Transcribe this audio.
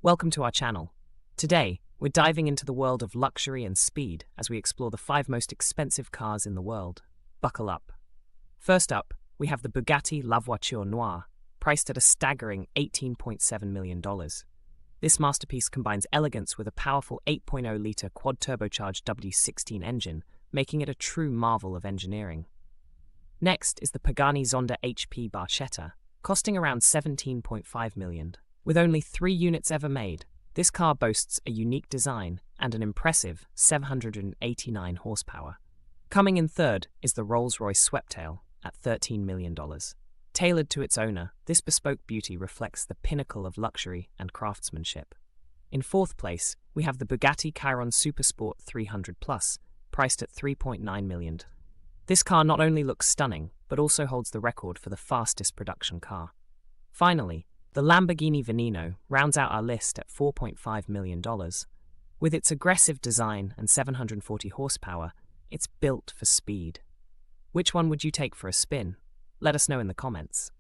Welcome to our channel. Today, we're diving into the world of luxury and speed as we explore the 5 most expensive cars in the world. Buckle up. First up, we have the Bugatti La Voiture Noire, priced at a staggering $18.7 million. This masterpiece combines elegance with a powerful 8.0-litre quad-turbocharged W16 engine, making it a true marvel of engineering. Next is the Pagani Zonda HP Barchetta, costing around $17.5 million. With only 3 units ever made, this car boasts a unique design and an impressive 789 horsepower. Coming in third is the Rolls-Royce Sweptail at $13 million. Tailored to its owner, this bespoke beauty reflects the pinnacle of luxury and craftsmanship. In fourth place, we have the Bugatti Chiron Supersport 300 Plus, priced at $3.9 million. This car not only looks stunning, but also holds the record for the fastest production car. Finally, the Lamborghini Veneno rounds out our list at $4.5 million. With its aggressive design and 740 horsepower, it's built for speed. Which one would you take for a spin? Let us know in the comments.